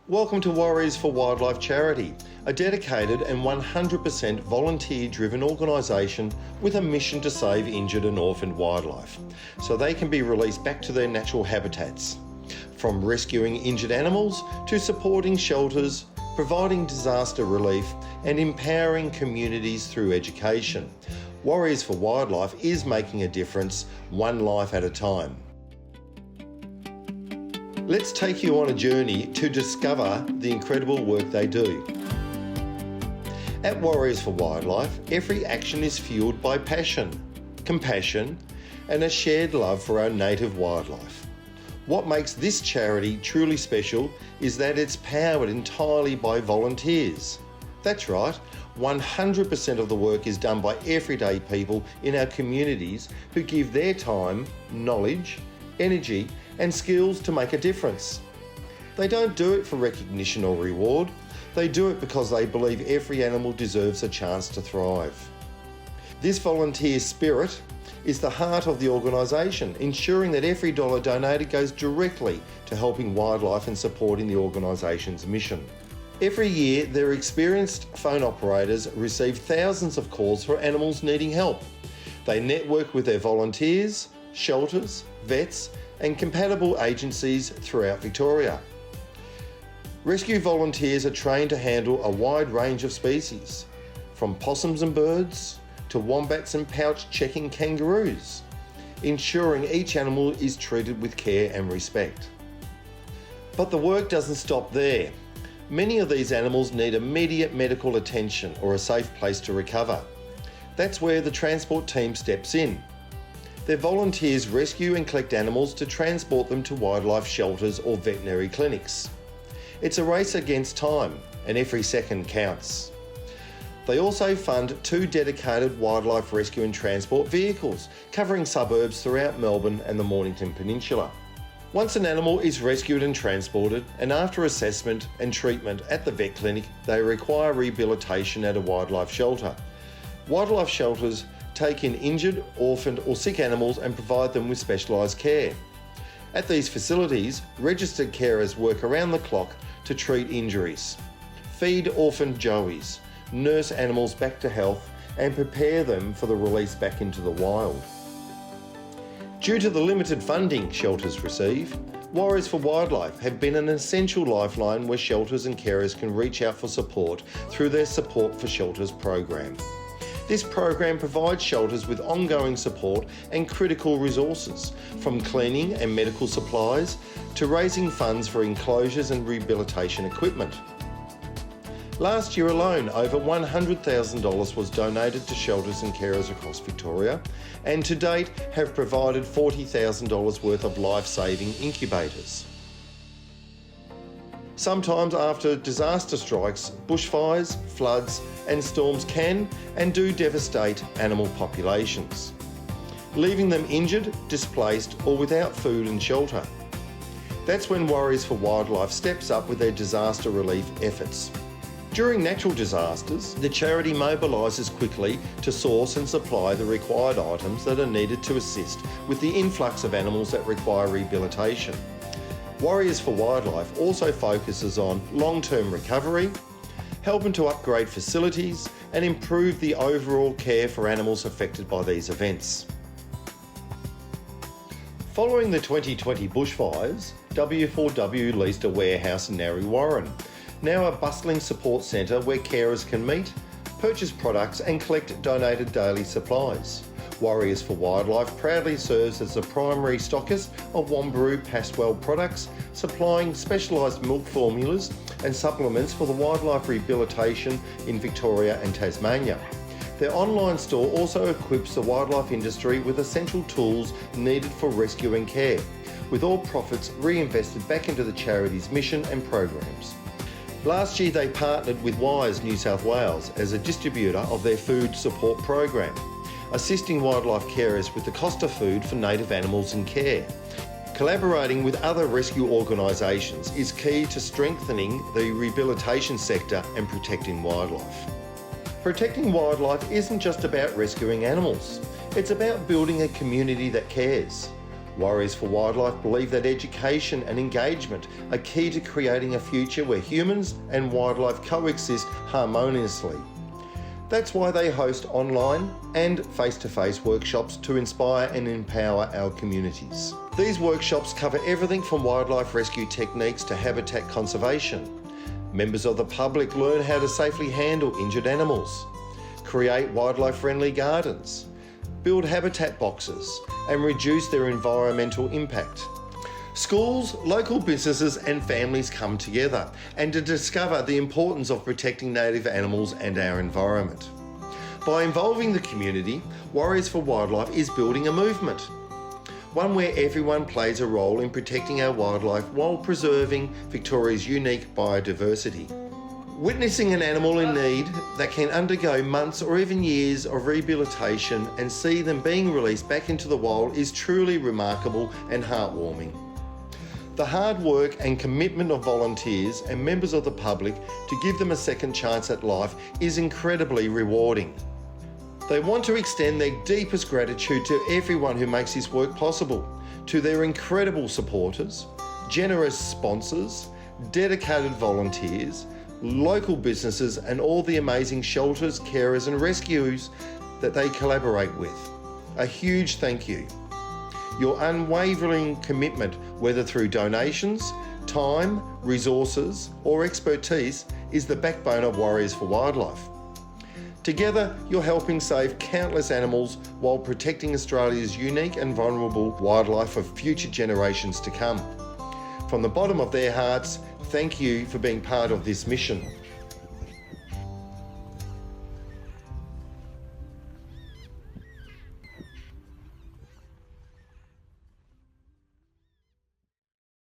Welcome to Warriors for Wildlife Charity, a dedicated and 100% volunteer-driven organisation with a mission to save injured and orphaned wildlife, so they can be released back to their natural habitats. From rescuing injured animals to supporting shelters, providing disaster relief and empowering communities through education, Warriors for Wildlife is making a difference, one life at a time. Let's take you on a journey to discover the incredible work they do. At Warriors for Wildlife, every action is fueled by passion, compassion, and a shared love for our native wildlife. What makes this charity truly special is that it's powered entirely by volunteers. That's right, 100% of the work is done by everyday people in our communities who give their time, knowledge, energy and skills to make a difference. They don't do it for recognition or reward. They do it because they believe every animal deserves a chance to thrive. This volunteer spirit is the heart of the organisation, ensuring that every dollar donated goes directly to helping wildlife and supporting the organisation's mission. Every year, their experienced phone operators receive thousands of calls for animals needing help. They network with their volunteers, shelters, vets and compatible agencies throughout Victoria. Rescue volunteers are trained to handle a wide range of species, from possums and birds to wombats and pouch-checking kangaroos, ensuring each animal is treated with care and respect. But the work doesn't stop there. Many of these animals need immediate medical attention or a safe place to recover. That's where the transport team steps in. Their volunteers rescue and collect animals to transport them to wildlife shelters or veterinary clinics. It's a race against time, and every second counts. They also fund 2 dedicated wildlife rescue and transport vehicles covering suburbs throughout Melbourne and the Mornington Peninsula. Once an animal is rescued and transported, and after assessment and treatment at the vet clinic, they require rehabilitation at a wildlife shelter. Wildlife shelters take in injured, orphaned or sick animals and provide them with specialised care. At these facilities, registered carers work around the clock to treat injuries, feed orphaned joeys, nurse animals back to health and prepare them for the release back into the wild. Due to the limited funding shelters receive, Warriors for Wildlife have been an essential lifeline where shelters and carers can reach out for support through their Support for Shelters program. This program provides shelters with ongoing support and critical resources, from cleaning and medical supplies to raising funds for enclosures and rehabilitation equipment. Last year alone, over $100,000 was donated to shelters and carers across Victoria, and to date have provided $40,000 worth of life-saving incubators. Sometimes after disaster strikes, bushfires, floods and storms can and do devastate animal populations, leaving them injured, displaced or without food and shelter. That's when Warriors for Wildlife steps up with their disaster relief efforts. During natural disasters, the charity mobilises quickly to source and supply the required items that are needed to assist with the influx of animals that require rehabilitation. Warriors for Wildlife also focuses on long-term recovery, helping to upgrade facilities and improve the overall care for animals affected by these events. Following the 2020 bushfires, W4W leased a warehouse in Narre Warren, now a bustling support centre where carers can meet, purchase products and collect donated daily supplies. Warriors for Wildlife proudly serves as the primary stockist of Wambaroo Pastwell products, supplying specialised milk formulas and supplements for the wildlife rehabilitation in Victoria and Tasmania. Their online store also equips the wildlife industry with essential tools needed for rescue and care, with all profits reinvested back into the charity's mission and programs. Last year they partnered with Wise New South Wales as a distributor of their food support program, assisting wildlife carers with the cost of food for native animals in care. Collaborating with other rescue organisations is key to strengthening the rehabilitation sector and protecting wildlife. Protecting wildlife isn't just about rescuing animals, it's about building a community that cares. Warriors for Wildlife believe that education and engagement are key to creating a future where humans and wildlife coexist harmoniously. That's why they host online and face-to-face workshops to inspire and empower our communities. These workshops cover everything from wildlife rescue techniques to habitat conservation. Members of the public learn how to safely handle injured animals, create wildlife-friendly gardens, build habitat boxes, and reduce their environmental impact. Schools, local businesses and families come together and to discover the importance of protecting native animals and our environment. By involving the community, Warriors for Wildlife is building a movement, one where everyone plays a role in protecting our wildlife while preserving Victoria's unique biodiversity. Witnessing an animal in need that can undergo months or even years of rehabilitation and see them being released back into the wild is truly remarkable and heartwarming. The hard work and commitment of volunteers and members of the public to give them a second chance at life is incredibly rewarding. They want to extend their deepest gratitude to everyone who makes this work possible, to their incredible supporters, generous sponsors, dedicated volunteers, local businesses and all the amazing shelters, carers and rescues that they collaborate with. A huge thank you. Your unwavering commitment, whether through donations, time, resources or expertise, is the backbone of Warriors for Wildlife. Together, you're helping save countless animals while protecting Australia's unique and vulnerable wildlife for future generations to come. From the bottom of their hearts, thank you for being part of this mission.